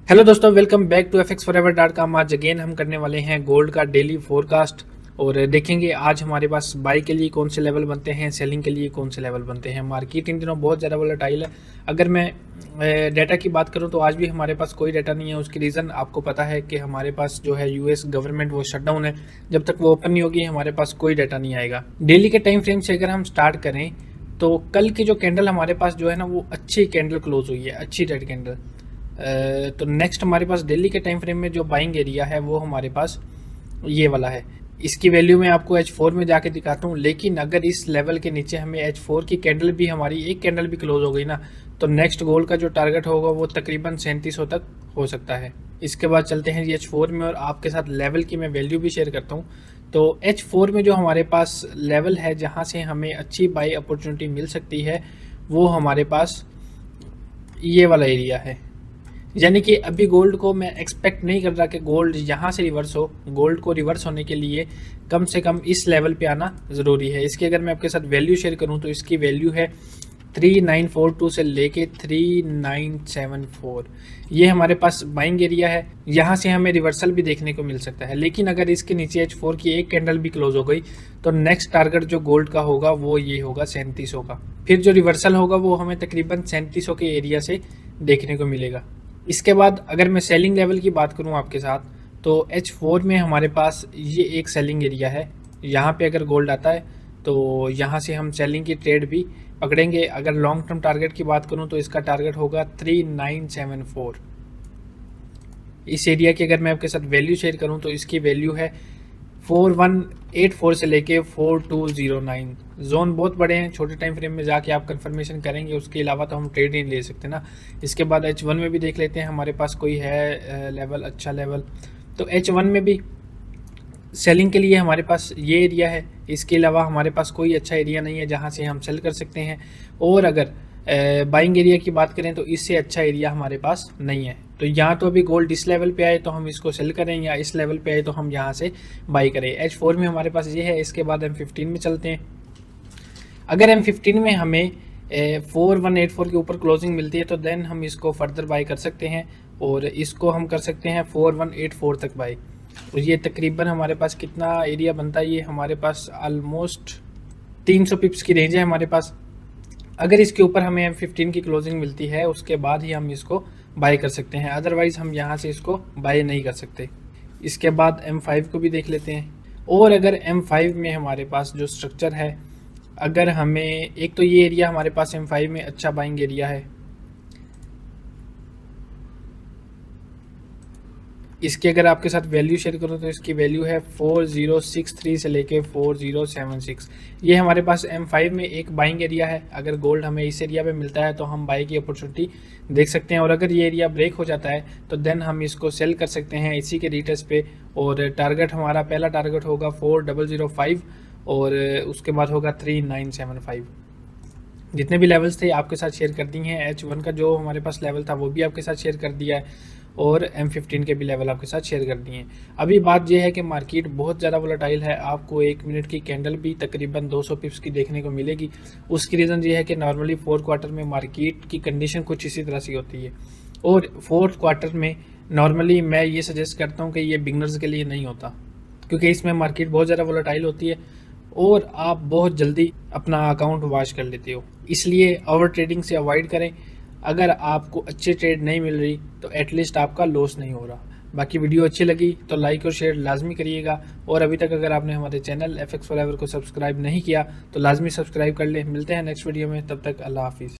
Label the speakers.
Speaker 1: Hello दोस्तों, welcome back to fxforever.com। आज again हम करने वाले हैं गोल्ड का डेली फोरकास्ट और देखेंगे आज हमारे पास बाई के लिए कौन से लेवल बनते हैं, सेलिंग के लिए कौन से लेवल बनते हैं। मार्केट इन दिनों बहुत ज़्यादा वोलेटाइल है। अगर मैं डाटा की बात करूं तो आज भी हमारे पास कोई डाटा नहीं है। उसकी रीज़न आपको पता है कि हमारे पास जो है यूएस गवर्नमेंट वो शटडाउन है। जब तक वो ओपन नहीं होगी हमारे पास कोई डाटा नहीं आएगा। डेली के टाइम फ्रेम से अगर हम स्टार्ट करें तो कल की जो कैंडल हमारे पास जो है ना वो अच्छी कैंडल क्लोज हुई है, अच्छी रेड कैंडल। तो नेक्स्ट हमारे पास दिल्ली के टाइम फ्रेम में जो बाइंग एरिया है वो हमारे पास ये वाला है। इसकी वैल्यू मैं आपको H4 में जाके दिखाता हूँ, लेकिन अगर इस लेवल के नीचे हमें H4 की कैंडल भी, हमारी एक कैंडल भी क्लोज हो गई ना, तो नेक्स्ट गोल्ड का जो टारगेट होगा वो तकरीबन 3700 तक हो सकता है। इसके बाद चलते हैं H4 में और आपके साथ लेवल की मैं वैल्यू भी शेयर करता हूँ। तो H4 में जो हमारे पास लेवल है जहाँ से हमें अच्छी बाई अपॉर्चुनिटी मिल सकती है वो हमारे पास ये वाला एरिया है। यानी कि अभी गोल्ड को मैं एक्सपेक्ट नहीं कर रहा कि गोल्ड यहाँ से रिवर्स हो। गोल्ड को रिवर्स होने के लिए कम से कम इस लेवल पे आना ज़रूरी है। इसकी अगर मैं आपके साथ वैल्यू शेयर करूँ तो इसकी वैल्यू है 3942 से लेके 3974। ये हमारे पास बाइंग एरिया है। यहाँ से हमें रिवर्सल भी देखने को मिल सकता है, लेकिन अगर इसके नीचे H4 की एक कैंडल भी क्लोज हो गई तो नेक्स्ट टारगेट जो गोल्ड का होगा वो ये होगा 3700 का। फिर जो रिवर्सल होगा वो हमें तकरीबन 3700 के एरिया से देखने को मिलेगा। इसके बाद अगर मैं सेलिंग लेवल की बात करूं आपके साथ तो H4 में हमारे पास ये एक सेलिंग एरिया है। यहाँ पे अगर गोल्ड आता है तो यहाँ से हम सेलिंग की ट्रेड भी पकड़ेंगे। अगर लॉन्ग टर्म टारगेट की बात करूं तो इसका टारगेट होगा 3974। इस एरिया की अगर मैं आपके साथ वैल्यू शेयर करूं तो इसकी वैल्यू है 4184 से लेके 4209। जोन बहुत बड़े हैं, छोटे टाइम फ्रेम में जाके आप कंफर्मेशन करेंगे, उसके अलावा तो हम ट्रेड नहीं ले सकते ना। इसके बाद H1 में भी देख लेते हैं हमारे पास कोई है लेवल, अच्छा लेवल। तो H1 में भी सेलिंग के लिए हमारे पास ये एरिया है। इसके अलावा हमारे पास कोई अच्छा एरिया नहीं है जहाँ से हम सेल कर सकते हैं। और अगर बाइंग एरिया की बात करें तो इससे अच्छा एरिया हमारे पास नहीं है। तो यहाँ तो अभी गोल्ड इस लेवल पे आए तो हम इसको सेल करें, या इस लेवल पे आए तो हम यहाँ से बाई करें। H4 में हमारे पास ये है। इसके बाद M15 में चलते हैं। अगर M15 में हमें 4184 के ऊपर क्लोजिंग मिलती है तो देन हम इसको फर्दर बाई कर सकते हैं और इसको हम कर सकते हैं 4184 तक बाई। और ये तकरीबन हमारे पास कितना एरिया बनता है, ये हमारे पास ऑलमोस्ट 300 पिप्स की रेंज है हमारे पास। अगर इसके ऊपर हमें M15 की क्लोजिंग मिलती है उसके बाद ही हम इसको बाय कर सकते हैं, अदरवाइज़ हम यहाँ से इसको बाय नहीं कर सकते। इसके बाद M5 को भी देख लेते हैं। और अगर M5 में हमारे पास जो स्ट्रक्चर है, अगर हमें एक तो ये एरिया हमारे पास M5 में अच्छा बाइंग एरिया है। इसकी अगर आपके साथ वैल्यू शेयर करूँ तो इसकी वैल्यू है 4063 से लेके 4076। ये हमारे पास M5 में एक बाइंग एरिया है। अगर गोल्ड हमें इस एरिया पे मिलता है तो हम बाई की अपॉर्चुनिटी देख सकते हैं। और अगर ये एरिया ब्रेक हो जाता है तो देन हम इसको सेल कर सकते हैं इसी के रिटेस्ट पे। और टारगेट हमारा पहला टारगेट होगा 4005 और उसके बाद होगा 3975। जितने भी लेवल्स थे आपके साथ शेयर कर दिए हैं। H1 का जो हमारे पास लेवल था वो भी आपके साथ शेयर कर दिया है और M15 के भी लेवल आपके साथ शेयर कर दिए हैं। अभी बात यह है कि मार्केट बहुत ज़्यादा वोलेटाइल है। आपको 1 मिनट की कैंडल भी तकरीबन 200 पिप्स की देखने को मिलेगी। उसकी रीज़न ये है कि नॉर्मली 4th क्वार्टर में मार्केट की कंडीशन कुछ इसी तरह से होती है। और 4th क्वार्टर में नॉर्मली मैं ये सजेस्ट करता हूँ कि ये बिगनर्स के लिए नहीं होता, क्योंकि इसमें मार्केट बहुत ज़्यादा वोलेटाइल होती है और आप बहुत जल्दी अपना अकाउंट वॉश कर लेते हो। इसलिए ओवर ट्रेडिंग से अवॉइड करें। अगर आपको अच्छी ट्रेड नहीं मिल रही तो एटलीस्ट आपका लॉस नहीं हो रहा। बाकी वीडियो अच्छी लगी तो लाइक और शेयर लाजमी करिएगा। और अभी तक अगर आपने हमारे चैनल FX Forever को सब्सक्राइब नहीं किया तो लाजमी सब्सक्राइब कर लें। मिलते हैं नेक्स्ट वीडियो में, तब तक अल्लाह हाफिज़।